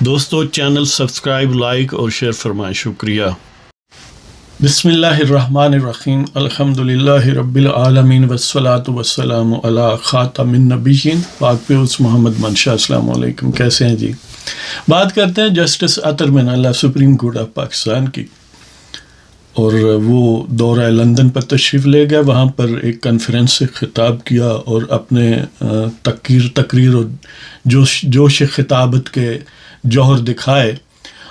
دوستو channel subscribe like اور share فرمائیں، شکریہ۔ بسم اللہ الرحمن الرحیم، الحمدللہ رب العالمین والصلاة والسلام علی خاتم النبیین پاک پیوس محمد منشا۔ السلام علیکم، کیسے ہیں جی؟ بات کرتے ہیں جسٹس اطہر من اللہ سپریم کورٹ آف پاکستان کی، اور وہ دورہ لندن پر تشریف لے گئے، وہاں پر ایک کانفرنس سے خطاب کیا اور اپنے تقریر اور جوش خطابت کے جوہر دکھائے،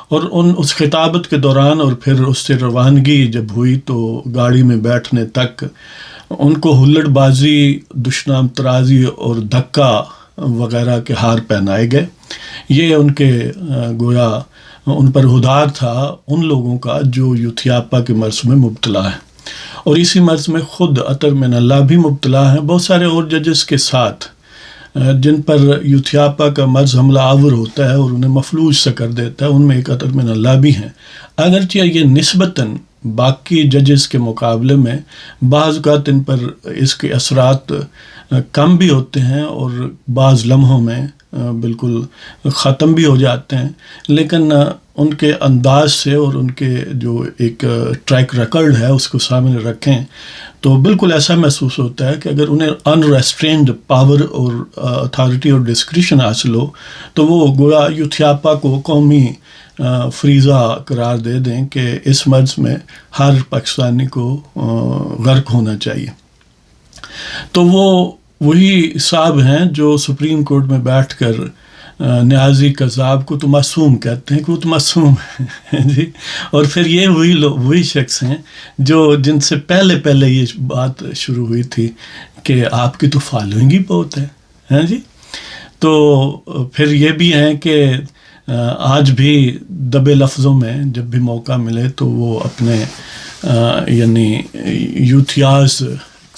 اور اس خطابت کے دوران اور پھر اس سے روانگی جب ہوئی تو گاڑی میں بیٹھنے تک ان کو ہلڑ بازی، دشنام ترازی اور دھکا وغیرہ کے ہار پہنائے گئے۔ یہ ان کے گویا ان پر ہدار تھا ان لوگوں کا جو یوتھیاپا کے مرض میں مبتلا ہے، اور اسی مرض میں خود اطہر من اللہ بھی مبتلا ہیں، بہت سارے اور ججز کے ساتھ جن پر یوتھیاپا کا مرض حملہ آور ہوتا ہے اور انہیں مفلوج سا کر دیتا ہے، ان میں ایک اطہر من اللہ بھی ہیں۔ اگرچہ یہ نسبتاً باقی ججز کے مقابلے میں بعض اوقات ان پر اس کے اثرات کم بھی ہوتے ہیں اور بعض لمحوں میں بالکل ختم بھی ہو جاتے ہیں، لیکن ان کے انداز سے اور ان کے جو ایک ٹریک ریکارڈ ہے اس کو سامنے رکھیں تو بالکل ایسا محسوس ہوتا ہے کہ اگر انہیں انریسٹرینڈ پاور اور اتھارٹی اور ڈسکریشن حاصل ہو تو وہ گویا یوتھیاپا کو قومی فریضہ قرار دے دیں کہ اس مرض میں ہر پاکستانی کو غرق ہونا چاہیے۔ تو وہ وہی صاحب ہیں جو سپریم کورٹ میں بیٹھ کر نیازی قذاب کو تو معصوم کہتے ہیں کہ وہ تو معصوم ہے جی، اور پھر یہ وہی شخص ہیں جن سے پہلے یہ بات شروع ہوئی تھی کہ آپ کی تو فالوئنگ ہی بہت ہے جی۔ تو پھر یہ بھی ہیں کہ آج بھی دبے لفظوں میں جب بھی موقع ملے تو وہ اپنے یعنی یوتھیاز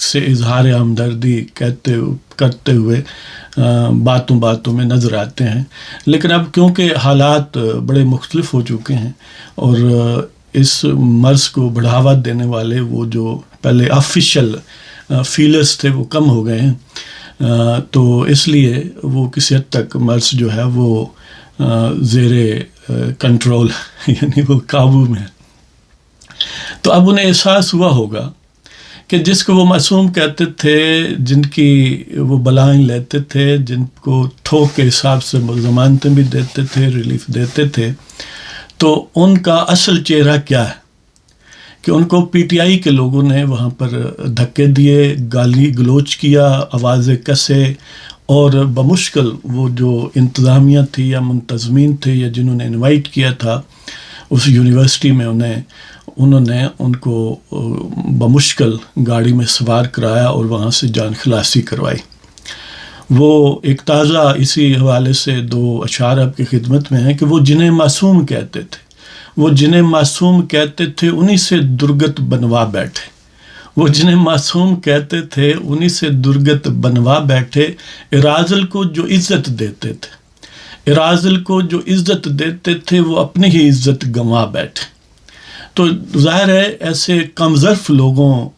سے اظہار ہمدردی کرتے ہوئے باتوں میں نظر آتے ہیں، لیکن اب کیونکہ حالات بڑے مختلف ہو چکے ہیں اور اس مرض کو بڑھاوا دینے والے وہ جو پہلے آفیشل فیلرز تھے وہ کم ہو گئے ہیں، تو اس لیے وہ کسی حد تک مرض جو ہے وہ زیر کنٹرول یعنی وہ قابو میں ہے۔ تو اب انہیں احساس ہوا ہوگا کہ جس کو وہ معصوم کہتے تھے، جن کی وہ بلائیں لیتے تھے، جن کو تھوک کے حساب سے ضمانتیں بھی دیتے تھے، ریلیف دیتے تھے، تو ان کا اصل چہرہ کیا ہے کہ ان کو پی ٹی آئی کے لوگوں نے وہاں پر دھکے دیے، گالی گلوچ کیا، آوازیں کسے، اور بمشکل وہ جو انتظامیہ تھی یا منتظمین تھے یا جنہوں نے انوائٹ کیا تھا اس یونیورسٹی میں انہوں نے ان کو بمشکل گاڑی میں سوار کرایا اور وہاں سے جان خلاصی کروائی۔ وہ ایک تازہ اسی حوالے سے 2 اشعار آپ کی خدمت میں ہیں کہ وہ جنہیں معصوم کہتے تھے انہی سے درگت بنوا بیٹھے، وہ جنہیں معصوم کہتے تھے انہی سے درگت بنوا بیٹھے، اراذل کو جو عزت دیتے تھے وہ اپنی ہی عزت گنوا بیٹھے۔ تو ظاہر ہے ایسے کمظرف لوگوں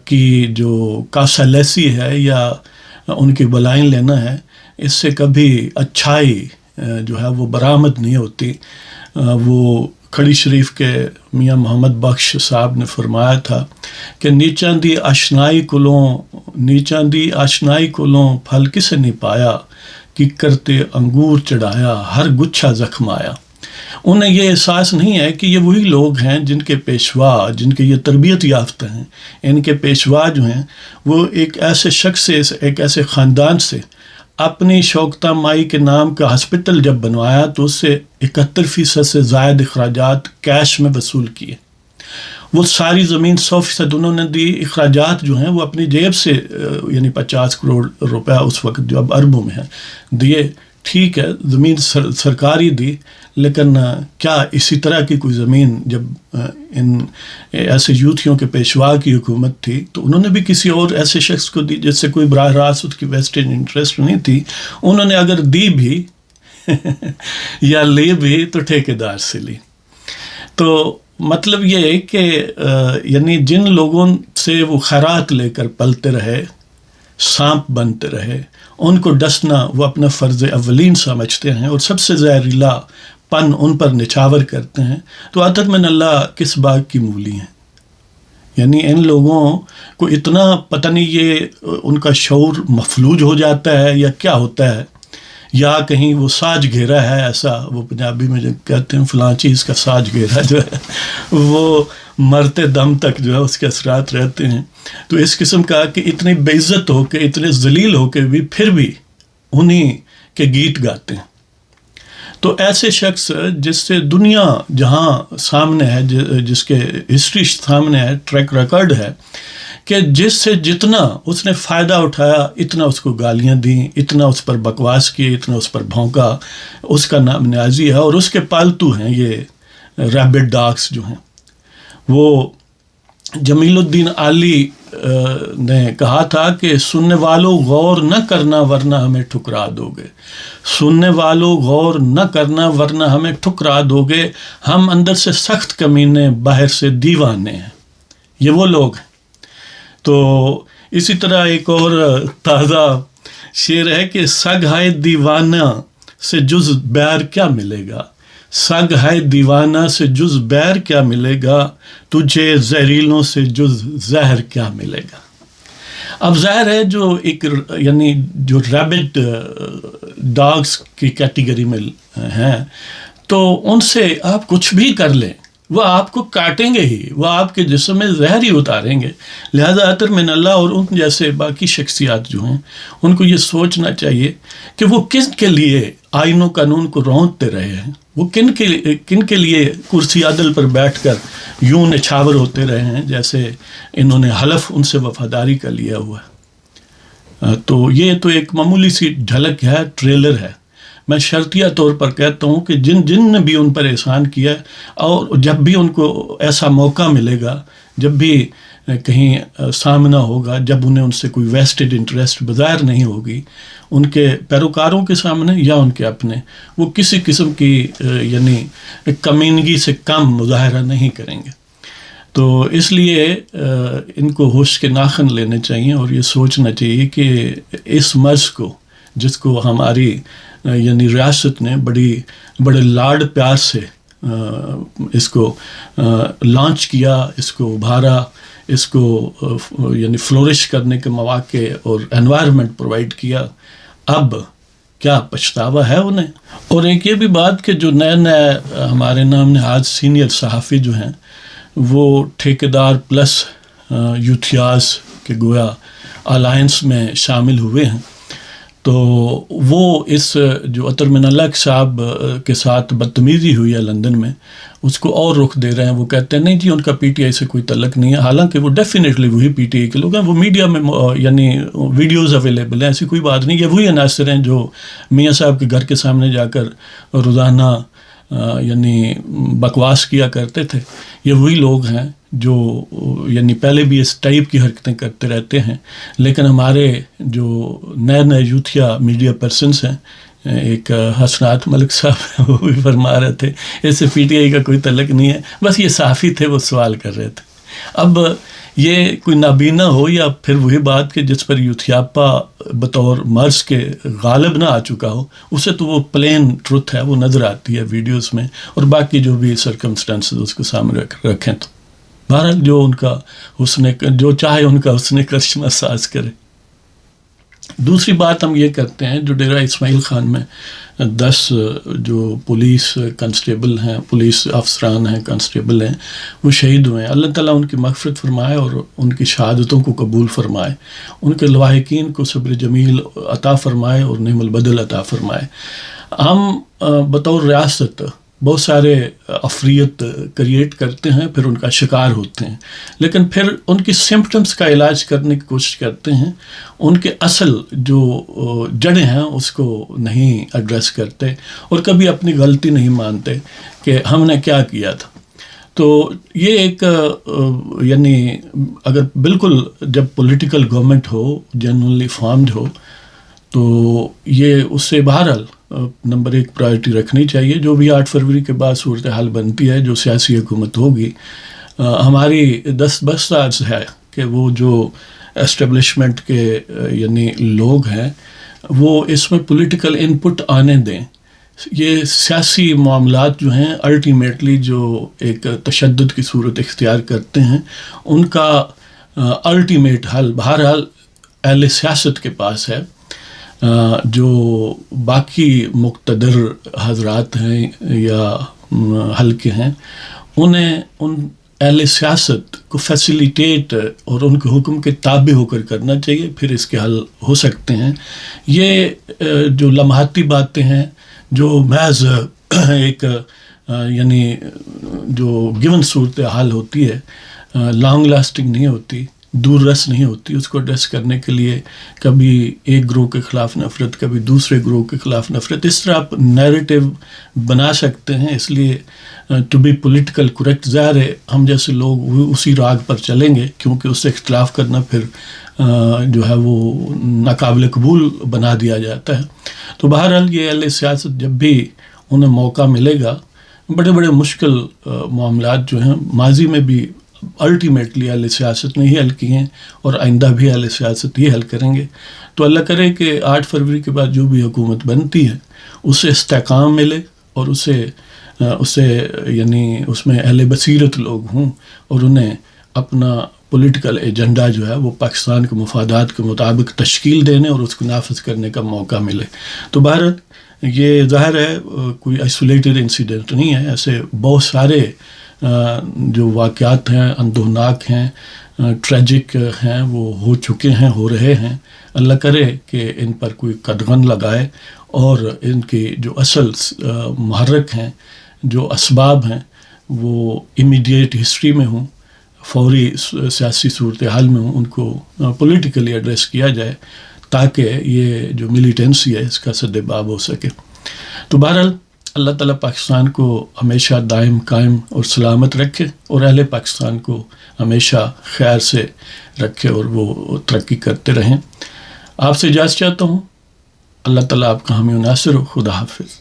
کی جو کاسالیسی ہے یا ان کی بلائیں لینا ہے، اس سے کبھی اچھائی جو ہے وہ برآمد نہیں ہوتی۔ وہ کھڑی شریف کے میاں محمد بخش صاحب نے فرمایا تھا کہ نیچاں دی آشنائی کولوں پھل کسے نہیں پایا، کہ کرتے انگور چڑھایا ہر گچھا زخم آیا۔ انہیں یہ احساس نہیں ہے کہ یہ وہی لوگ ہیں جن کے پیشوا، جن کے یہ تربیت یافتہ ہیں، ان کے پیشوا جو ہیں وہ ایک ایسے شخص سے، ایک ایسے خاندان سے اپنی شوکتہ مائی کے نام کا ہسپتال جب بنوایا تو اس سے 71% سے زائد اخراجات کیش میں وصول کیے۔ وہ ساری زمین 100% انہوں نے دی، اخراجات جو ہیں وہ اپنی جیب سے یعنی 50 کروڑ روپیہ اس وقت جو اب اربوں میں ہیں دیے۔ ٹھیک ہے، زمین سرکاری دی، لیکن کیا اسی طرح کی کوئی زمین جب ان ایسے یوتھیوں کے پیشوا کی حکومت تھی تو انہوں نے بھی کسی اور ایسے شخص کو دی جس سے کوئی براہ راست اس کی ویسٹڈ انٹرسٹ نہیں تھی؟ انہوں نے اگر دی بھی یا لی بھی تو ٹھیکیدار سے لی۔ تو مطلب یہ ہے کہ یعنی جن لوگوں سے وہ خیرات لے کر پلتے رہے سانپ بنتے رہے، ان کو ڈسنا وہ اپنا فرض اولین سمجھتے ہیں اور سب سے زہریلا پن ان پر نچھاور کرتے ہیں، تو عطر من اللہ کس باغ کی مولی ہیں؟ یعنی ان لوگوں کو اتنا پتہ نہیں یہ ان کا شعور مفلوج ہو جاتا ہے یا کیا ہوتا ہے، یا کہیں وہ ساج گھیرا ہے، ایسا وہ پنجابی میں جو کہتے ہیں فلاں چیز کا ساج گھیرا جو ہے وہ مرتے دم تک جو ہے اس کے اثرات رہتے ہیں. تو اس قسم کا کہ اتنی بے عزت ہو کے، اتنے ذلیل ہو کے بھی پھر بھی انہی کے گیت گاتے ہیں. تو ایسے شخص جس سے دنیا جہاں سامنے ہے، جس کے ہسٹری سامنے ہے، ٹریک ریکارڈ ہے کہ جس سے جتنا اس نے فائدہ اٹھایا اتنا اس کو گالیاں دیں، اتنا اس پر بکواس کیے، اتنا اس پر بھونکا، اس کا نام نیازی ہے. اور اس کے پالتو ہیں یہ ریبٹ ڈاگس جو ہیں. وہ جمیل الدین عالی نے کہا تھا کہ سننے والوں غور نہ کرنا ورنہ ہمیں ٹھکرا دو گے، سننے والوں غور نہ کرنا ورنہ ہمیں ٹھکرا دو گے، ہم اندر سے سخت کمینے باہر سے دیوانے ہیں. یہ وہ لوگ ہیں. تو اسی طرح ایک اور تازہ شعر ہے کہ سگ ہے دیوانہ سے جز بیر کیا ملے گا، سگ ہے دیوانہ سے جز بیر کیا ملے گا، تجھے زہریلوں سے جز زہر کیا ملے گا. اب ظاہر ہے جو ایک یعنی جو ریبٹ ڈاگس کی کیٹیگری میں ہیں، تو ان سے آپ کچھ بھی کر لیں وہ آپ کو کاٹیں گے ہی، وہ آپ کے جسم میں زہر ہی اتاریں گے. لہذا عطر من اللہ اور ان جیسے باقی شخصیات جو ہیں ان کو یہ سوچنا چاہیے کہ وہ کن کے لیے آئین و قانون کو رونتے رہے ہیں، وہ کن کے لیے کرسی عدل پر بیٹھ کر یوں نچھاور ہوتے رہے ہیں جیسے انہوں نے حلف ان سے وفاداری کا لیا ہوا ہے. تو یہ تو ایک معمولی سی جھلک ہے، ٹریلر ہے. میں شرطیہ طور پر کہتا ہوں کہ جن نے بھی ان پر احسان کیا، اور جب بھی ان کو ایسا موقع ملے گا، جب بھی کہیں سامنا ہوگا، جب انہیں ان سے کوئی ویسٹڈ انٹرسٹ بظاہر نہیں ہوگی ان کے پیروکاروں کے سامنے یا ان کے اپنے، وہ کسی قسم کی یعنی کمینگی سے کم مظاہرہ نہیں کریں گے. تو اس لیے ان کو ہوش کے ناخن لینے چاہیے اور یہ سوچنا چاہیے کہ اس مرض کو، جس کو ہماری یعنی ریاست نے بڑے لاڈ پیار سے اس کو لانچ کیا، اس کو ابھارا، اس کو یعنی فلورش کرنے کے مواقع اور انوائرمنٹ پرووائڈ کیا، اب کیا پچھتاوا ہے انہیں. اور ایک یہ بھی بات کہ جو نئے ہمارے نام نہاد سینئر صحافی جو ہیں وہ ٹھیکیدار پلس یوتھیاز کے گویا الائنس میں شامل ہوئے ہیں. تو وہ اس جو عطر من اللہ صاحب کے ساتھ بدتمیزی ہوئی ہے لندن میں، اس کو اور رخ دے رہے ہیں. وہ کہتے ہیں نہیں جی ان کا پی ٹی آئی سے کوئی تعلق نہیں ہے، حالانکہ وہ ڈیفینیٹلی وہی پی ٹی آئی کے لوگ ہیں. وہ میڈیا میں یعنی ویڈیوز اویلیبل ہیں، ایسی کوئی بات نہیں. یہ وہی عناصر ہیں جو میاں صاحب کے گھر کے سامنے جا کر روزانہ یعنی بکواس کیا کرتے تھے. یہ وہی لوگ ہیں جو یعنی پہلے بھی اس ٹائپ کی حرکتیں کرتے رہتے ہیں. لیکن ہمارے جو نئے یوتھیا میڈیا پرسنس ہیں، ایک حسنات ملک صاحب وہ بھی فرما رہے تھے اس سے پی ٹی آئی کا کوئی تعلق نہیں ہے، بس یہ صحافی تھے، وہ سوال کر رہے تھے. اب یہ کوئی نابینا ہو یا پھر وہی بات کہ جس پر یوتھیاپا بطور مرض کے غالب نہ آ چکا ہو، اسے تو وہ پلین ٹروتھ ہے، وہ نظر آتی ہے ویڈیوز میں، اور باقی جو بھی سرکمسٹانسز اس کو سامنے رکھیں. تو بہرحال جو ان کا جو چاہے ان کا حسن کرشمہ ساز کرے. دوسری بات ہم یہ کرتے ہیں، جو ڈیرہ اسماعیل خان میں 10 جو پولیس کانسٹیبل ہیں، پولیس افسران ہیں، کانسٹیبل ہیں، وہ شہید ہوئے ہیں. اللہ تعالیٰ ان کی مغفرت فرمائے اور ان کی شہادتوں کو قبول فرمائے، ان کے لواحقین کو صبر جمیل عطا فرمائے اور نعم البدل عطا فرمائے. ہم بطور ریاست بہت سارے افریت کریٹ کرتے ہیں، پھر ان کا شکار ہوتے ہیں، لیکن پھر ان کی سمپٹمز کا علاج کرنے کی کوشش کرتے ہیں، ان کے اصل جو جڑیں ہیں اس کو نہیں ایڈریس کرتے، اور کبھی اپنی غلطی نہیں مانتے کہ ہم نے کیا کیا تھا. تو یہ ایک یعنی اگر بالکل جب پولیٹیکل گورنمنٹ ہو، جنرلی فارمڈ ہو، تو یہ اس سے بہرحال نمبر 1 پرائرٹی رکھنی چاہیے. جو بھی 8 فروری کے بعد صورتحال بنتی ہے، جو سیاسی حکومت ہوگی، ہماری دست بس ہے کہ وہ جو اسٹیبلشمنٹ کے یعنی لوگ ہیں وہ اس میں پولیٹیکل انپٹ آنے دیں. یہ سیاسی معاملات جو ہیں الٹیمیٹلی جو ایک تشدد کی صورت اختیار کرتے ہیں ان کا الٹیمیٹ حل بہرحال اہل سیاست کے پاس ہے. جو باقی مقتدر حضرات ہیں یا حلقے ہیں انہیں ان اہل سیاست کو فیسیلیٹیٹ اور ان کے حکم کے تابع ہو کر کرنا چاہیے، پھر اس کے حل ہو سکتے ہیں. یہ جو لمحاتی باتیں ہیں جو محض ایک یعنی جو گیون صورت حال ہوتی ہے لانگ لاسٹنگ نہیں ہوتی، دور رس نہیں ہوتی. اس کو ایڈریس کرنے کے لیے کبھی ایک گروہ کے خلاف نفرت، کبھی دوسرے گروہ کے خلاف نفرت، اس طرح آپ نیریٹو بنا سکتے ہیں. اس لیے ٹو بی پولیٹیکل کریکٹ، ظاہر ہے ہم جیسے لوگ اسی راگ پر چلیں گے کیونکہ اس سے اختلاف کرنا پھر جو ہے وہ ناقابل قبول بنا دیا جاتا ہے. تو بہرحال یہ اہل سیاست جب بھی انہیں موقع ملے گا، بڑے بڑے مشکل معاملات جو ہیں ماضی میں بھی الٹیمیٹلی اہل سیاست نے ہی حل کی ہیں اور آئندہ بھی اہل سیاست ہی حل کریں گے. تو اللہ کرے کہ 8 فروری کے بعد جو بھی حکومت بنتی ہے اسے استحکام ملے اور اسے یعنی اس میں اہل بصیرت لوگ ہوں اور انہیں اپنا پولیٹیکل ایجنڈا جو ہے وہ پاکستان کے مفادات کے مطابق تشکیل دینے اور اس کو نافذ کرنے کا موقع ملے. تو بھارت یہ ظاہر ہے کوئی آئسولیٹڈ انسیڈنٹ نہیں ہے، ایسے بہت سارے جو واقعات ہیں اندوہناک ہیں، ٹریجک ہیں، وہ ہو چکے ہیں، ہو رہے ہیں. اللہ کرے کہ ان پر کوئی قدغن لگائے اور ان کی جو اصل محرک ہیں، جو اسباب ہیں وہ امیڈیٹ ہسٹری میں ہوں، فوری سیاسی صورتحال میں ہوں، ان کو پولیٹیکلی ایڈریس کیا جائے تاکہ یہ جو ملیٹنسی ہے اس کا سد باب ہو سکے. تو بہرحال اللہ تعالیٰ پاکستان کو ہمیشہ دائم قائم اور سلامت رکھے اور اہل پاکستان کو ہمیشہ خیر سے رکھے اور وہ ترقی کرتے رہیں. آپ سے اجازت چاہتا ہوں. اللہ تعالیٰ آپ کا حامی و ناصر ہو. خدا حافظ.